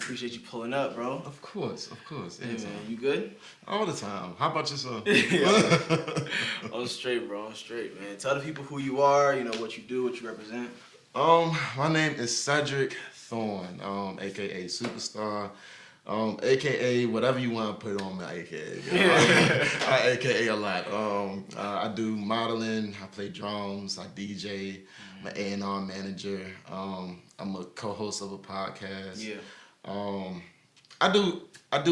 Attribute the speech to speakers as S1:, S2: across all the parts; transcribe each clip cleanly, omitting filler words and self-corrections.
S1: Appreciate you pulling up, bro.
S2: Of course.
S1: Yeah, man. You good?
S2: All the time. How about yourself?
S1: I'm straight, bro. I'm straight, man. Tell the people who you are, what you do, what you represent.
S2: My name is Cedric Thorne, aka Superstar, aka whatever you want to put on my aka. I aka a lot. I do modeling, I play drums, I DJ, I'm an A&R manager. I'm a co-host of a podcast.
S1: Yeah.
S2: I do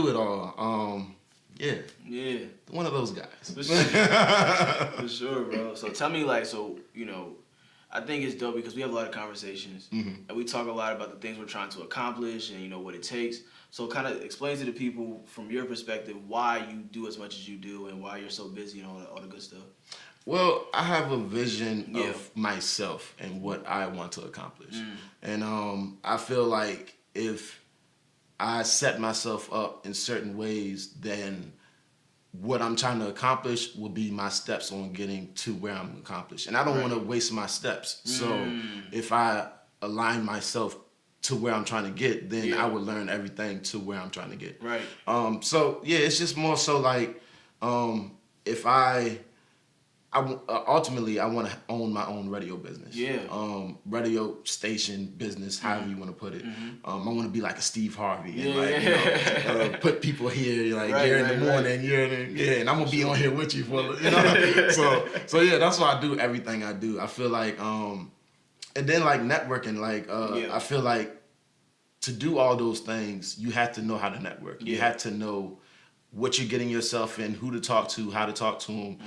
S2: it all. Yeah. One of those guys.
S1: For sure, bro. So tell me, I think it's dope because we have a lot of conversations and we talk a lot about the things we're trying to accomplish and what it takes. So kind of explain to the people from your perspective why you do as much as you do and why you're so busy and all the good stuff.
S2: Well, I have a vision of myself and what I want to accomplish. And I feel like if I set myself up in certain ways, then what I'm trying to accomplish will be my steps on getting to where I'm accomplished. And I don't want to waste my steps. So if I align myself to where I'm trying to get, then I would learn everything to where I'm trying to get.
S1: Right.
S2: It's just more so like if ultimately I want to own my own radio business. Radio station business, however you want to put it. I want to be like a Steve Harvey and put people here you're in the morning, and I'm gonna be on here with you for So that's why I do everything I do. I feel like and then like networking, I feel like to do all those things, you have to know how to network. You have to know what you're getting yourself in, who to talk to, how to talk to them,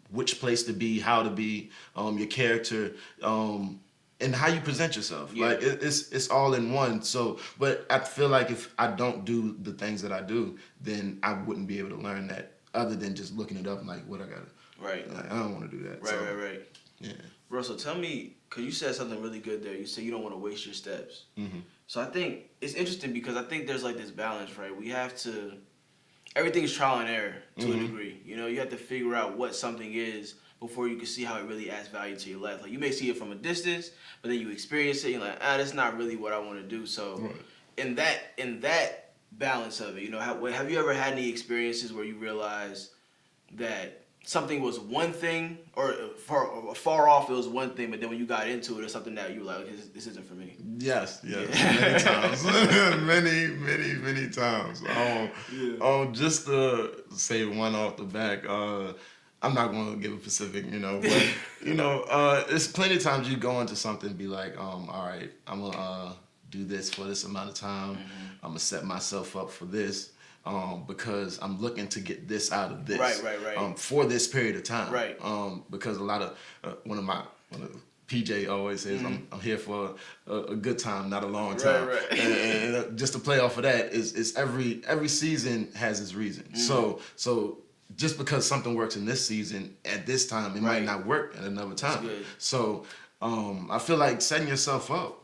S2: which place to be, how to be, your character, and how you present yourself. Like it's all in one. So, but I feel like if I don't do the things that I do, then I wouldn't be able to learn that other than just looking it up and like what I gotta.
S1: Right.
S2: Like, I don't want to do that.
S1: Right.
S2: Yeah.
S1: Bro, so tell me, because you said something really good there. You said you don't want to waste your steps. So I think it's interesting because I think there's like this balance, right? We have to. Everything's trial and error to a degree. You have to figure out what something is before you can see how it really adds value to your life. Like you may see it from a distance, but then you experience it, you're like, that's not really what I want to do. So in that balance of it, have you ever had any experiences where you realize that something was one thing, or far off it was one thing, but then when you got into it, it's something that you were like, okay, this isn't for me?
S2: Yes, many times, many times. Just to say one off the back, I'm not going to give a specific, but it's plenty of times you go into something and be like, all right, I'm gonna do this for this amount of time. I'm gonna set myself up for this. Because I'm looking to get this out of this.
S1: Right.
S2: For this period of time.
S1: Right.
S2: Because a lot of one of PJ always says I'm here for a good time, not a long time.
S1: Right.
S2: And just to play off of that is every season has its reason. So just because something works in this season at this time, it might not work at another time. So I feel like setting yourself up,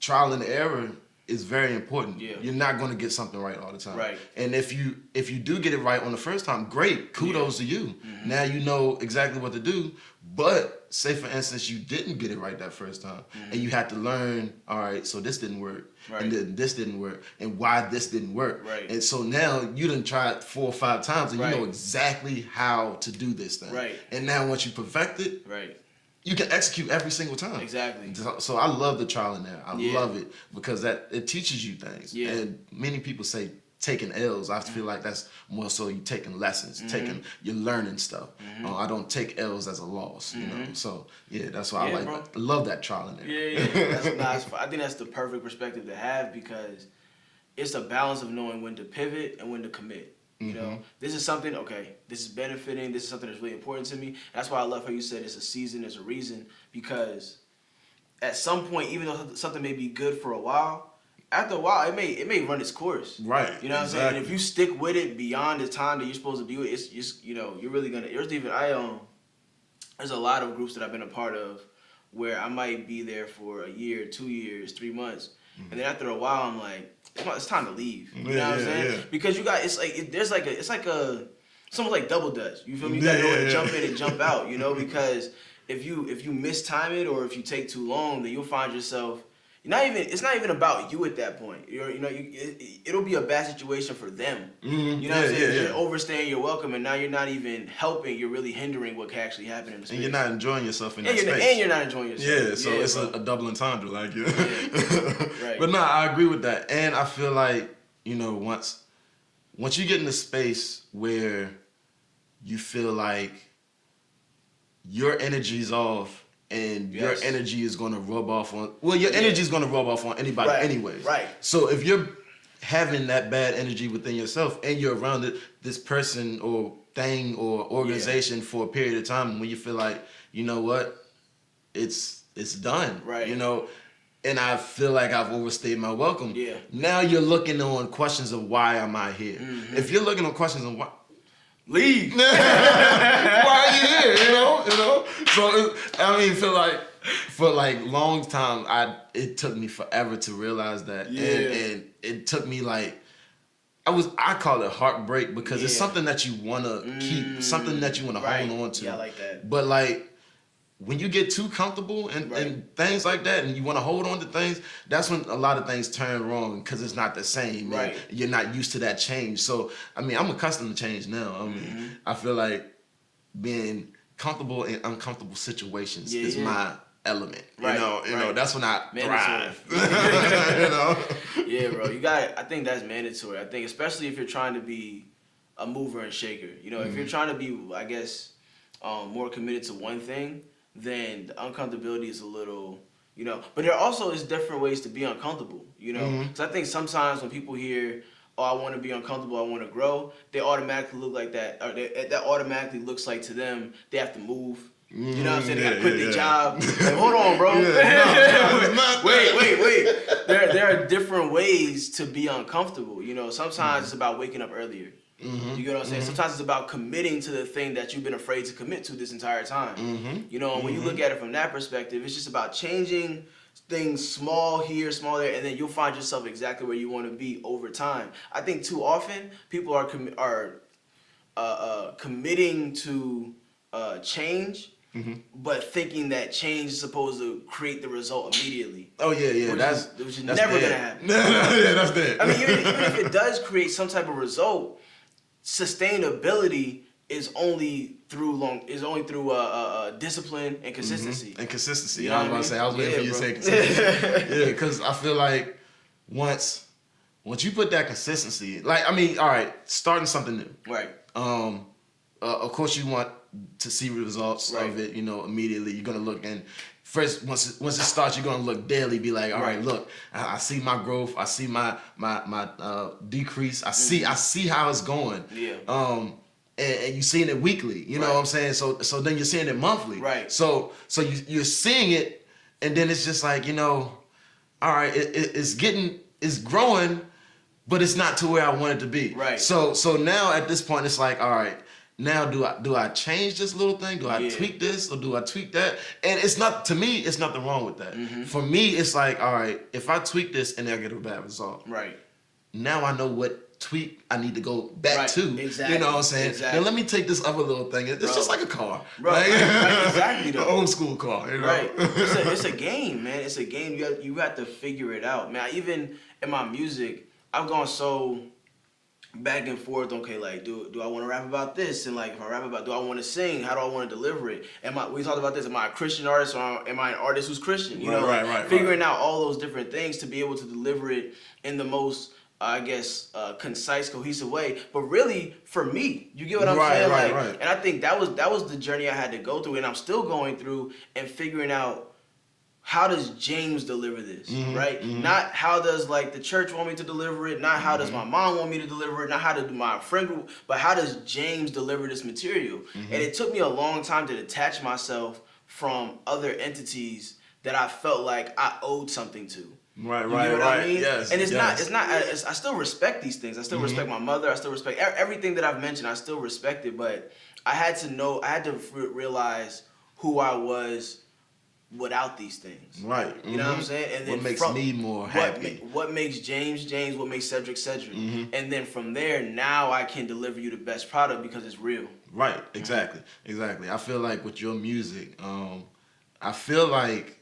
S2: trial and error is very important. You're not going to get something right all the time.
S1: Right.
S2: And if you do get it right on the first time, great, kudos to you. Now you know exactly what to do. But say for instance you didn't get it right that first time, and you had to learn, all right, so this didn't work, and then this didn't work, and why this didn't work. And so now you done tried 4 or 5 times, and you know exactly how to do this thing. And now once you perfect it, you can execute every single time.
S1: Exactly.
S2: So I love the trial and error. I love it because it teaches you things. And many people say taking L's. I feel like that's more so you taking lessons, you're learning stuff. I don't take L's as a loss, So that's why I love that trial and error.
S1: That's nice. I think that's the perfect perspective to have because it's a balance of knowing when to pivot and when to commit. This is something, this is benefiting, this is something that's really important to me. That's why I love how you said it's a season, it's a reason, because at some point, even though something may be good for a while, after a while, it may run its course.
S2: Right.
S1: You know what I'm saying? And if you stick with it beyond the time that you're supposed to be with it, it's just, you're really going to, there's a lot of groups that I've been a part of where I might be there for a year, 2 years, 3 months, and then after a while, I'm like, it's time to leave. You know what I'm saying? Because you got, it's like something like double dutch. You feel me? You gotta know when to jump in and jump out. Because if you mistime it or if you take too long, then you'll find yourself it's not even about you at that point. It'll be a bad situation for them.
S2: Mm-hmm.
S1: You know what I'm saying? You're overstaying your welcome, and now you're not even helping. You're really hindering what can actually happen in the space.
S2: And you're not enjoying yourself in that space.
S1: And you're not enjoying yourself.
S2: Yeah, so it's a double entendre, like you.
S1: Right.
S2: But no, I agree with that, and I feel like once you get in a space where you feel like your energy's off. And your energy is going to rub off on... Well, your energy is going to rub off on anybody anyways.
S1: Right.
S2: So if you're having that bad energy within yourself and you're around this person or thing or organization for a period of time when you feel like, you know what, it's done.
S1: Right.
S2: And I feel like I've overstayed my welcome.
S1: Yeah.
S2: Now you're looking on questions of why am I here?
S1: Mm-hmm.
S2: If you're looking on questions of why...
S1: Leave.
S2: Why are you here? So feel like for like long time, it took me forever to realize that, and it took me like I call it heartbreak because it's something that you want to keep, something that you want to hold on to.
S1: Yeah, I like that.
S2: But like when you get too comfortable and things like that, and you want to hold on to things, that's when a lot of things turn wrong because it's not the same.
S1: Right.
S2: You're not used to that change. So, I'm accustomed to change now. I feel like being comfortable in uncomfortable situations is my element. That's when I thrive.
S1: Yeah, bro. I think that's mandatory. I think especially if you're trying to be a mover and shaker. If you're trying to be, I guess, more committed to one thing, then the uncomfortability is a little, but there also is different ways to be uncomfortable, because I think sometimes when people hear, oh, I want to be uncomfortable, I want to grow, they automatically look like that, or that automatically looks like to them they have to move. You know what I'm saying? They gotta quit their job. Like, hold on, bro. Wait. There are different ways to be uncomfortable. Sometimes it's about waking up earlier.
S2: Mm-hmm.
S1: You get what I'm saying? Sometimes it's about committing to the thing that you've been afraid to commit to this entire time. And when you look at it from that perspective, it's just about changing things small here, small there, and then you'll find yourself exactly where you want to be over time. I think too often people are committing to change, but thinking that change is supposed to create the result immediately.
S2: Oh yeah,
S1: which is never gonna happen.
S2: Yeah, that's dead.
S1: Even if it does create some type of result, sustainability is only through discipline and consistency.
S2: And consistency.
S1: You know
S2: I was about to say, I was waiting for you to say consistency. Yeah, because I feel like once you put that consistency, like all right, starting something new.
S1: Right.
S2: Of course you want to see results of it, immediately. You're gonna look and first once it starts, you're gonna look daily, be like, all right, look, I see my growth, I see my decrease, I see how it's going.
S1: Yeah.
S2: And you're seeing it weekly, you know what I'm saying? So then you're seeing it monthly.
S1: Right.
S2: So you're seeing it, and then it's just like, all right, it's growing, but it's not to where I want it to be.
S1: Right.
S2: So now at this point, it's like, all right, now do I change this little thing? Do I tweak this or do I tweak that? And it's not, to me, it's nothing wrong with that. For me, it's like, all right, if I tweak this and I get a bad result,
S1: right,
S2: now I know what tweak I need to go back to.
S1: Exactly.
S2: You know what I'm saying?
S1: Exactly.
S2: Now let me take this other little thing. It's just like a car.
S1: Bro,
S2: right?
S1: Exactly.
S2: The old school car.
S1: Right. It's a game, man. It's a game. You have to figure it out, man. Even in my music, I've gone so back and forth. Okay, like, do I want to rap about this? And like, if I rap about, do I want to sing? How do I want to deliver it? We talked about this. Am I a Christian artist or am I an artist who's Christian? Figuring out all those different things to be able to deliver it in the most, I guess, concise, cohesive way. But really, for me, you get what I'm saying?
S2: Right.
S1: And I think that was the journey I had to go through, and I'm still going through and figuring out, how does JAiMS deliver this, right? Not how does like the church want me to deliver it, not how does my mom want me to deliver it, not how does my friend group, but how does JAiMS deliver this material? And it took me a long time to detach myself from other entities that I felt like I owed something to.
S2: Right.
S1: I mean?
S2: Yes.
S1: And it's not. I still respect these things. I still respect my mother. I still respect everything that I've mentioned. I still respect it, but I had to realize who I was without these things.
S2: Right.
S1: You know what I'm saying? And then
S2: what makes me more happy?
S1: What makes JAiMS? What makes Cedric? And then from there, now I can deliver you the best product because it's real.
S2: Right. Exactly. I feel like with your music, I feel like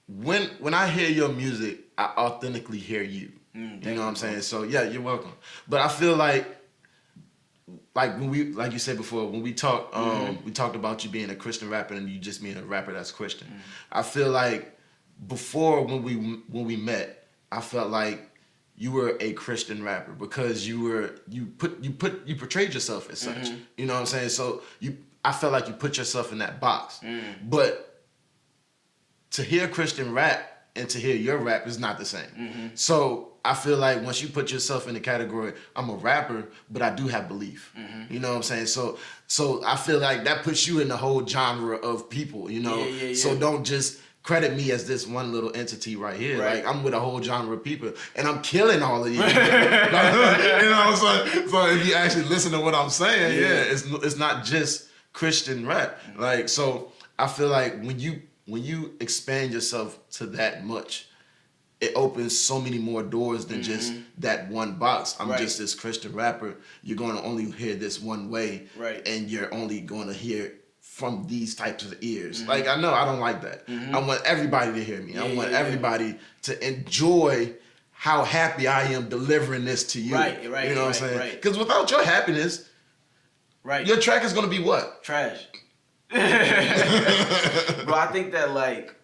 S2: when I hear your music, I authentically hear you. You know what I'm saying? So yeah, you're welcome. But I feel like when we, like you said before, when we talked, we talked about you being a Christian rapper and you just being a rapper that's Christian. I feel like before when we met, I felt like you were a Christian rapper because you portrayed yourself as such. You know what I'm saying? So I felt like you put yourself in that box. But to hear Christian rap and to hear your rap is not the same. So I feel like once you put yourself in the category, I'm a rapper, but I do have belief. You know what I'm saying? So I feel like that puts you in the whole genre of people, you know? Yeah. So don't just credit me as this one little entity right here. Right. Like I'm with a whole genre of people and I'm killing all of you. You know, so if you actually listen to what I'm saying, it's not just Christian rap. Like, so I feel like when you expand yourself to that much, it opens so many more doors than just that one box. I'm just this Christian rapper. You're going to only hear this one way, and you're only going to hear from these types of ears. Like, I know I don't like that. I want everybody to hear me. I want everybody to enjoy how happy I am delivering this to you. Right. You know what I'm saying? Because without your happiness, your track is going to be what?
S1: Trash. Bro, I think that, like,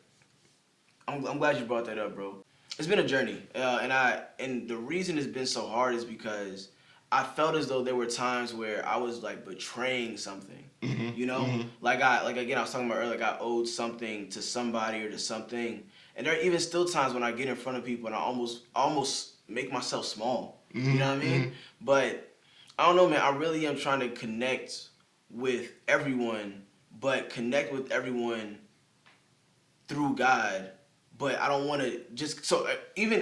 S1: I'm glad you brought that up, bro. It's been a journey, and the reason it's been so hard is because I felt as though there were times where I was like betraying something, you know, like again I was talking about earlier, like I owed something to somebody or to something, and there are even still times when I get in front of people and I almost make myself small, you know what I mean? But I don't know, man. I really am trying to connect with everyone, but connect with everyone through God. But I don't want to just, so even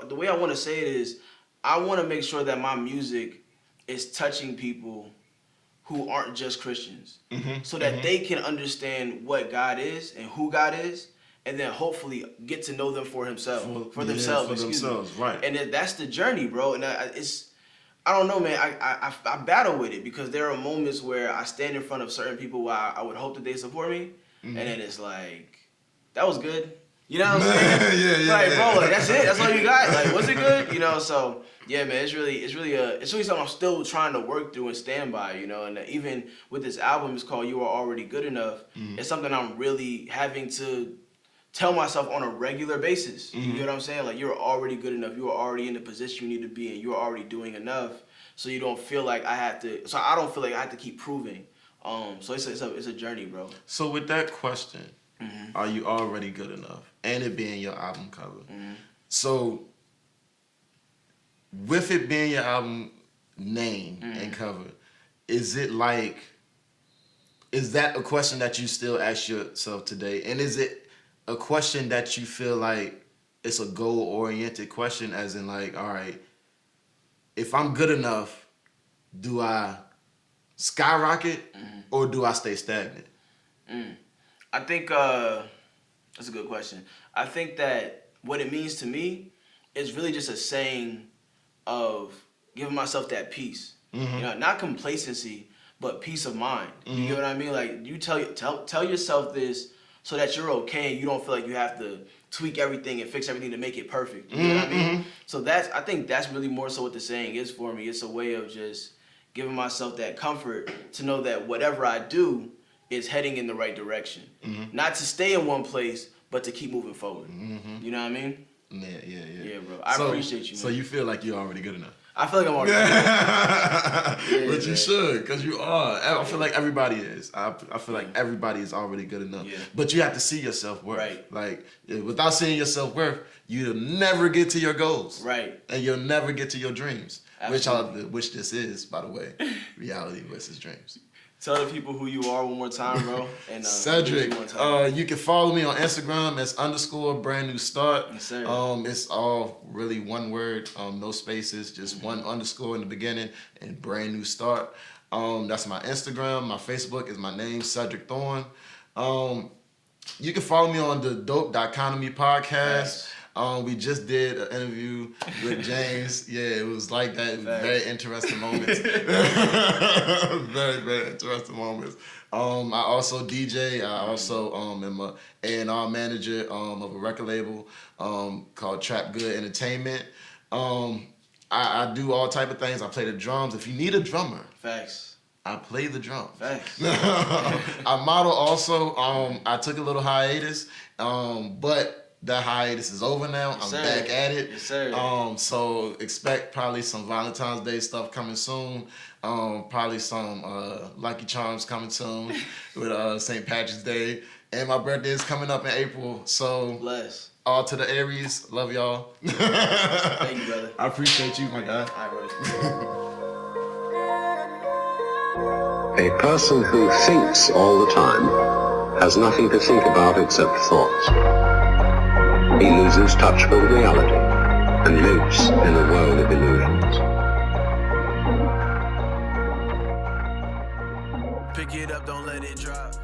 S1: the way I want to say it is, I want to make sure that my music is touching people who aren't just Christians, so that they can understand what God is and who God is, and then hopefully get to know them for themselves. Right. And that's the journey, bro. And I don't know, man. I battle with it because there are moments where I stand in front of certain people where I would hope that they support me, and then it's like, that was good. You know what I'm saying? Bro, like, that's it. That's all you got. Like, was it good? You know, so yeah, man, it's really something I'm still trying to work through and stand by. You know, and even with this album, it's called "You Are Already Good Enough." It's something I'm really having to tell myself on a regular basis. You know what I'm saying? Like, you're already good enough. You are already in the position you need to be in. You're already doing enough, so you don't feel like I have to. So I don't feel like I have to keep proving. So it's a journey, bro.
S2: So with that question. Are you already good enough? And it being your album cover. So, with it being your album name and cover, is that a question that you still ask yourself today? And is it a question that you feel like it's a goal-oriented question, as in like, all right, if I'm good enough, do I skyrocket or do I stay stagnant?
S1: I think that's a good question. I think that what it means to me is really just a saying of giving myself that peace. You know, not complacency, but peace of mind. You know what I mean? Like, you tell yourself this so that you're okay and you don't feel like you have to tweak everything and fix everything to make it perfect. You know what I mean? So I think that's really more so what the saying is for me. It's a way of just giving myself that comfort to know that whatever I do is heading in the right direction. Not to stay in one place, but to keep moving forward. You know what I mean?
S2: Yeah,
S1: bro. I appreciate you, man.
S2: So you feel like you're already good enough?
S1: I feel like I'm already good enough.
S2: But you should, because you are. I feel like everybody is. I feel like everybody is already good enough. But you have to see your self-worth. Right. Like, without seeing your self-worth, you'll never get to your goals. Right. And you'll never get to your dreams. Absolutely. Which this is, by the way, reality versus dreams.
S1: Tell the people who you are one more time, bro. And
S2: Cedric, you can follow me on Instagram as _brand_new_start.
S1: Yes, sir.
S2: It's all really one word, no spaces, just one underscore in the beginning and brand new start. That's my Instagram. My Facebook is my name, Cedric Thorne. You can follow me on the Dope.Economy podcast. We just did an interview with JAiMS. Yeah, it was like that. Very interesting moments. Very, very interesting moments. I also DJ. I also am a A&R manager of a record label called Trap Good Entertainment. I do all type of things. I play the drums. If you need a drummer,
S1: facts.
S2: I play the drums.
S1: Facts.
S2: I model also. I took a little hiatus, but that hiatus is over now.
S1: Yes,
S2: I'm back at it.
S1: Yes, sir.
S2: So expect probably some Valentine's Day stuff coming soon. Probably some Lucky Charms coming soon with St. Patrick's Day. And my birthday is coming up in April. So
S1: bless.
S2: All to the Aries. Love y'all.
S1: Thank you, brother.
S2: I appreciate you, my guy.
S1: All right,
S3: brother. A person who thinks all the time has nothing to think about except thoughts. He loses touch with reality and lives in a world of illusions.
S1: Pick it up, don't let it drop.